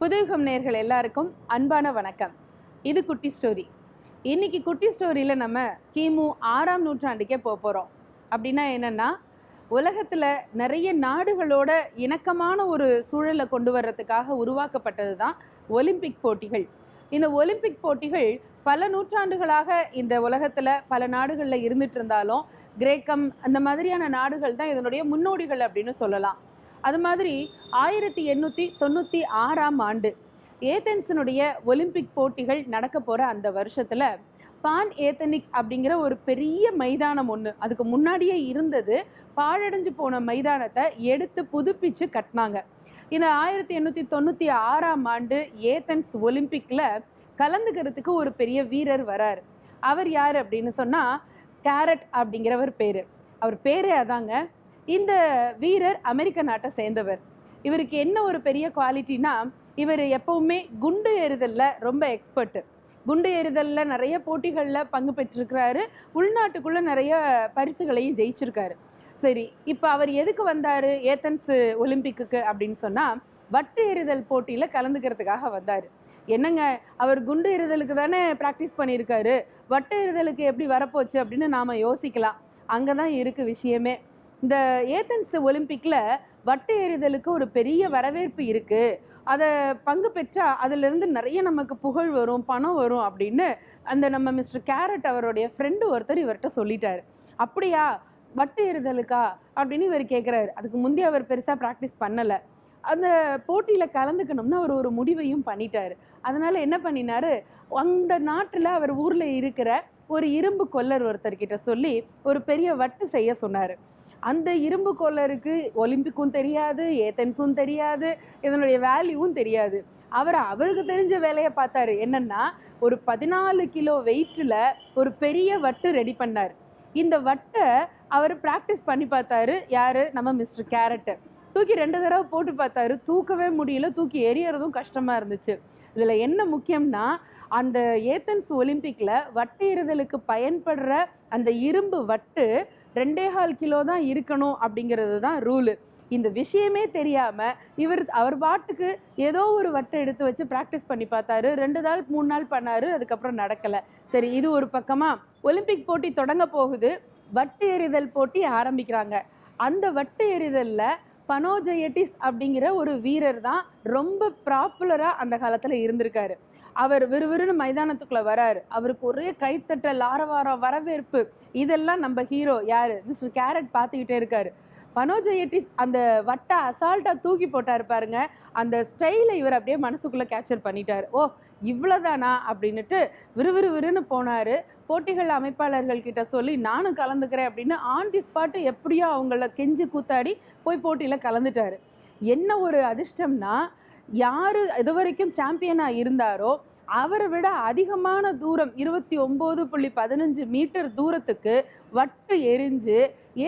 புதுயுகம் நேயர்கள் எல்லாருக்கும் அன்பான வணக்கம். இது குட்டி ஸ்டோரி. இன்னைக்கு குட்டி ஸ்டோரியில் நம்ம கிமு 6ஆம் நூற்றாண்டுக்கே போகிறோம். அப்படின்னா என்னென்னா, உலகத்தில் நிறைய நாடுகளோட இணக்கமான ஒரு சூழலை கொண்டு வர்றதுக்காக உருவாக்கப்பட்டது தான் ஒலிம்பிக் போட்டிகள். இந்த ஒலிம்பிக் போட்டிகள் பல நூற்றாண்டுகளாக இந்த உலகத்தில் பல நாடுகளில் இருந்துட்டு இருந்தாலும் கிரேக்கம் அந்த மாதிரியான நாடுகள் தான் இதனுடைய முன்னோடிகள் அப்படின்னு சொல்லலாம். அது மாதிரி 1896ஆம் ஆண்டு ஏதென்ஸினுடைய ஒலிம்பிக் போட்டிகள் நடக்க போகிற அந்த வருஷத்தில் பான் ஏத்தனிக்ஸ் அப்படிங்கிற ஒரு பெரிய மைதானம் ஒன்று அதுக்கு முன்னாடியே இருந்தது. பாழடைஞ்சு போன மைதானத்தை எடுத்து புதுப்பிச்சு கட்டினாங்க. இந்த 1896ஆம் ஆண்டு ஏதென்ஸ் ஒலிம்பிக்கில் கலந்துக்கிறதுக்கு ஒரு பெரிய வீரர் வரார். அவர் யார் அப்படின்னு சொன்னால் கேரட் அப்படிங்கிறவர் பேர். அவர் பேரே அதாங்க. இந்த வீரர் அமெரிக்க நாட்டை சேர்ந்தவர். இவருக்கு என்ன ஒரு பெரிய குவாலிட்டினா, இவர் எப்பவுமே குண்டு எறிதலில் ரொம்ப எக்ஸ்பர்ட்டு. குண்டு எறிதலில் நிறைய போட்டிகளில் பங்கு பெற்றிருக்கிறாரு. உள்நாட்டுக்குள்ளே நிறைய பரிசுகளையும் ஜெயிச்சிருக்காரு. சரி, இப்போ அவர் எதுக்கு வந்தார் ஏதென்ஸ் ஒலிம்பிக்கு அப்படின்னு சொன்னால், வட்டு எறிதல் போட்டியில் கலந்துக்கிறதுக்காக வந்தார். என்னங்க, அவர் குண்டு எறிதலுக்கு தானே ப்ராக்டிஸ் பண்ணியிருக்காரு, வட்டு எறிதலுக்கு எப்படி வரப்போச்சு அப்படின்னு நாம் யோசிக்கலாம். அங்கே தான் இருக்குது விஷயமே. இந்த ஏதென்ஸ் ஒலிம்பிக்கில் வட்டு எறிதலுக்கு ஒரு பெரிய வரவேற்பு இருக்குது. அதை பங்கு பெற்றால் அதிலிருந்து நிறைய நமக்கு புகழ் வரும், பணம் வரும் அப்படின்னு அந்த நம்ம மிஸ்டர் கேரட் அவருடைய ஃப்ரெண்டு ஒருத்தர் இவர்கிட்ட சொல்லிட்டாரு. அப்படியா, வட்டு எறிதலுக்கா அப்படின்னு இவர் கேட்குறாரு. அதுக்கு முந்தைய அவர் பெருசாக ப்ராக்டிஸ் பண்ணலை. அந்த போட்டியில் கலந்துக்கணும்னு அவர் ஒரு முடிவையும் பண்ணிட்டார். அதனால் என்ன பண்ணினார், அந்த நாட்டில் அவர் ஊரில் இருக்கிற ஒரு இரும்பு கொல்லர் ஒருத்தர்கிட்ட சொல்லி ஒரு பெரிய வட்டு செய்ய சொன்னார். அந்த இரும்பு கொல்லருக்கு ஒலிம்பிக்கும் தெரியாது, ஏதென்ஸும் தெரியாது, இதனுடைய வேல்யூவும் தெரியாது. அவருக்கு தெரிஞ்ச வேலையை பார்த்தாரு. என்னன்னா, ஒரு 14 கிலோ வெயிட்டில் ஒரு பெரிய வட்டு ரெடி பண்ணார். இந்த வட்டை அவர் ப்ராக்டிஸ் பண்ணி பார்த்தாரு. யார், நம்ம மிஸ்டர் கேரட்டு. தூக்கி 2 தடவை போட்டு பார்த்தாரு. தூக்கவே முடியல, தூக்கி எறியறதும் கஷ்டமாக இருந்துச்சு. இதில் என்ன முக்கியம்னா, அந்த ஏதென்ஸ் ஒலிம்பிக்கில் வட்டு எறிதலுக்கு பயன்படுற அந்த இரும்பு வட்டு 2.25 கிலோ தான் இருக்கணும் அப்படிங்கிறது தான் ரூலு. இந்த விஷயமே தெரியாமல் அவர் பாட்டுக்கு ஏதோ ஒரு வட்டை எடுத்து வச்சு ப்ராக்டிஸ் பண்ணி பார்த்தாரு. 2 நாள் 3 நாள் பண்ணார். அதுக்கப்புறம் நடக்கலை. சரி, இது ஒரு பக்கமாக ஒலிம்பிக் போட்டி தொடங்க போகுது. வட்டு எறிதல் போட்டி ஆரம்பிக்கிறாங்க. அந்த வட்டு எறிதலில் பனோஜயட்டிஸ் அப்படிங்கிற ஒரு வீரர் தான் ரொம்ப பாப்புலராக அந்த காலத்தில் இருந்திருக்காரு. அவர் விறுவிறுன்னு மைதானத்துக்குள்ளே வராரு. அவருக்கு ஒரே கைத்தட்டல், ஆரவாரம், வரவேற்பு. இதெல்லாம் நம்ம ஹீரோ யார், மிஸ்டர் கேரட் பார்த்துக்கிட்டே இருக்காரு. பனோஜயட்டிஸ் அந்த வட்டை அசால்ட்டாக தூக்கி போட்டார் பாருங்க. அந்த ஸ்டைலை இவர் அப்படியே மனசுக்குள்ளே கேப்சர் பண்ணிட்டார். ஓ, இவ்வளோதானா அப்படின்னுட்டு விறுவிறுன்னு போனார். போட்டிகள் அமைப்பாளர்கள் கிட்ட சொல்லி நானும் கலந்துக்கிறேன் அப்படின்னு ஆன் தி ஸ்பாட்டு எப்படியோ அவங்கள கெஞ்சி கூத்தாடி போய் போட்டியில் கலந்துட்டார். என்ன ஒரு அதிர்ஷ்டம்னா, யார் இது வரைக்கும் சாம்பியனாக இருந்தாரோ அவரை விட அதிகமான தூரம் 29.15 மீட்டர் தூரத்துக்கு வட்டு எரிஞ்சு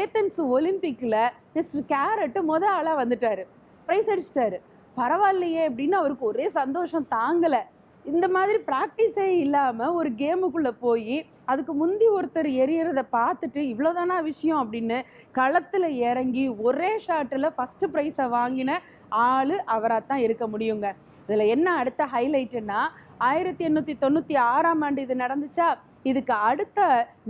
ஏதென்ஸ் ஒலிம்பிக்கில் மிஸ்டர் கேரட்டு ஆளாக வந்துட்டார். ப்ரைஸ் அடிச்சிட்டாரு. பரவாயில்லையே அப்படின்னு அவருக்கு ஒரே சந்தோஷம் தாங்கலை. இந்த மாதிரி ப்ராக்டிஸே இல்லாமல் ஒரு கேமுக்குள்ளே போய் அதுக்கு முந்தி ஒருத்தர் எரியறதை பார்த்துட்டு இவ்வளோதானா விஷயம் அப்படின்னு களத்தில் இறங்கி ஒரே ஷாட்டில் ஃபஸ்ட்டு ப்ரைஸை வாங்கின ஆள் அவராக தான் இருக்க முடியுங்க. இதில் என்ன அடுத்த ஹைலைட்டுன்னா, 1896ஆம் ஆண்டு இது நடந்துச்சா, இதுக்கு அடுத்த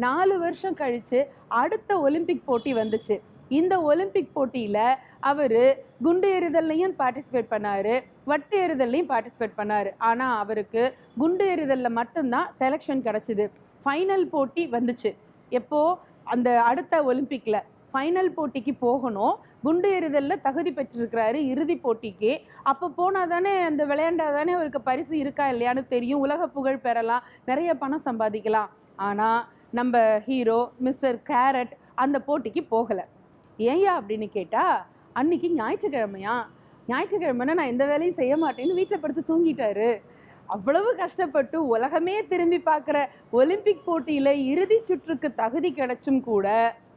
4 வருஷம் கழித்து அடுத்த ஒலிம்பிக் போட்டி வந்துச்சு. இந்த ஒலிம்பிக் போட்டியில் அவர் குண்டு எறிதல்லையும் பார்ட்டிசிபேட் பண்ணார், வட்டு எறிதல்லையும் பார்ட்டிசிபேட் பண்ணார். ஆனால் அவருக்கு குண்டு எறிதலில் மட்டும்தான் செலெக்ஷன் கிடச்சிது. ஃபைனல் போட்டி வந்துச்சு. எப்போது, அந்த அடுத்த ஒலிம்பிக்கில் ஃபைனல் போட்டிக்கு போகணும். குண்டு எறிதலில் தகுதி பெற்றிருக்கிறாரு இறுதி போட்டிக்கு. அப்போ போனால் தானே, அந்த விளையாண்டால் தானே அவருக்கு பரிசு இருக்கா இல்லையான்னு தெரியும், உலக புகழ் பெறலாம், நிறைய பணம் சம்பாதிக்கலாம். ஆனால் நம்ம ஹீரோ மிஸ்டர் கேரட் அந்த போட்டிக்கு போகலை. ஏயா அப்படின்னு கேட்டால், அன்னைக்கு ஞாயிற்றுக்கிழமைனா நான் எந்த வேலையும் செய்ய மாட்டேன்னு வீட்டில் படுத்து தூங்கிட்டாரு. அவ்வளவு கஷ்டப்பட்டு உலகமே திரும்பி பார்க்குற ஒலிம்பிக் போட்டியில் இறுதி சுற்றுக்கு தகுதி கிடைச்சும் கூட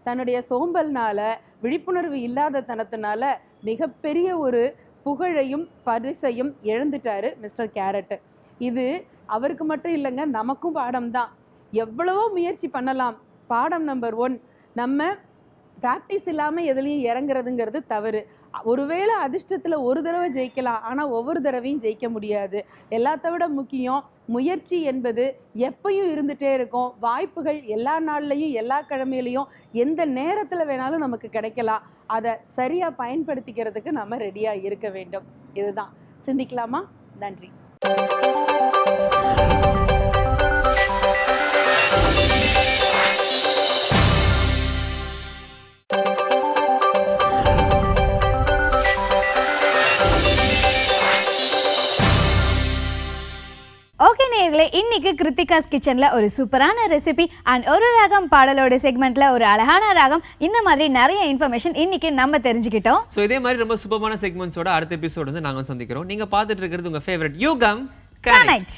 தன்னுடைய சோம்பல்னால, விழிப்புணர்வு இல்லாத தனத்தினால மிகப்பெரிய ஒரு புகழையும் பரிசையும் இழந்துட்டாரு மிஸ்டர் கேரட்டு. இது அவருக்கு மட்டும் இல்லைங்க, நமக்கும் பாடம் தான். எவ்வளவோ முயற்சி பண்ணலாம். பாடம் நம்பர் 1, நம்ம ப்ராக்டிஸ் இல்லாமல் எதுலேயும் இறங்குறதுங்கிறது தவறு. ஒருவேளை அதிர்ஷ்டத்தில் ஒரு தடவை ஜெயிக்கலாம், ஆனால் ஒவ்வொரு தடவையும் ஜெயிக்க முடியாது. எல்லாத்த விட முக்கியம் முயற்சி என்பது எப்பயும் இருந்துகிட்டே இருக்கும். வாய்ப்புகள் எல்லா நாள்லையும் எல்லா கிழமையிலையும் எந்த நேரத்தில் வேணாலும் நமக்கு கிடைக்கலாம். அதை சரியாக பயன்படுத்திக்கிறதுக்கு நம்ம ரெடியாக இருக்க வேண்டும். இதுதான். சிந்திக்கலாமா? நன்றி. ஓகே நேயர்களே, இன்னைக்கு கிருத்திகாஸ் கிச்சனில் ஒரு சூப்பரான ரெசிபி அண்ட் ஒரு ராகம் பாடலோட செக்மெண்ட்டில் ஒரு அழகான ராகம், இந்த மாதிரி நிறைய இன்ஃபர்மேஷன் இன்னைக்கு நம்ம தெரிஞ்சுக்கிட்டோம். ஸோ இதே மாதிரி ரொம்ப சூப்பரான செக்மெண்ட்ஸோட அடுத்த எபிசோடு வந்து நாங்கள் சந்திக்கிறோம். நீங்கள் பார்த்துட்டு இருக்கிறது உங்கள் ஃபேவரட் யூகம் கனெக்ட்.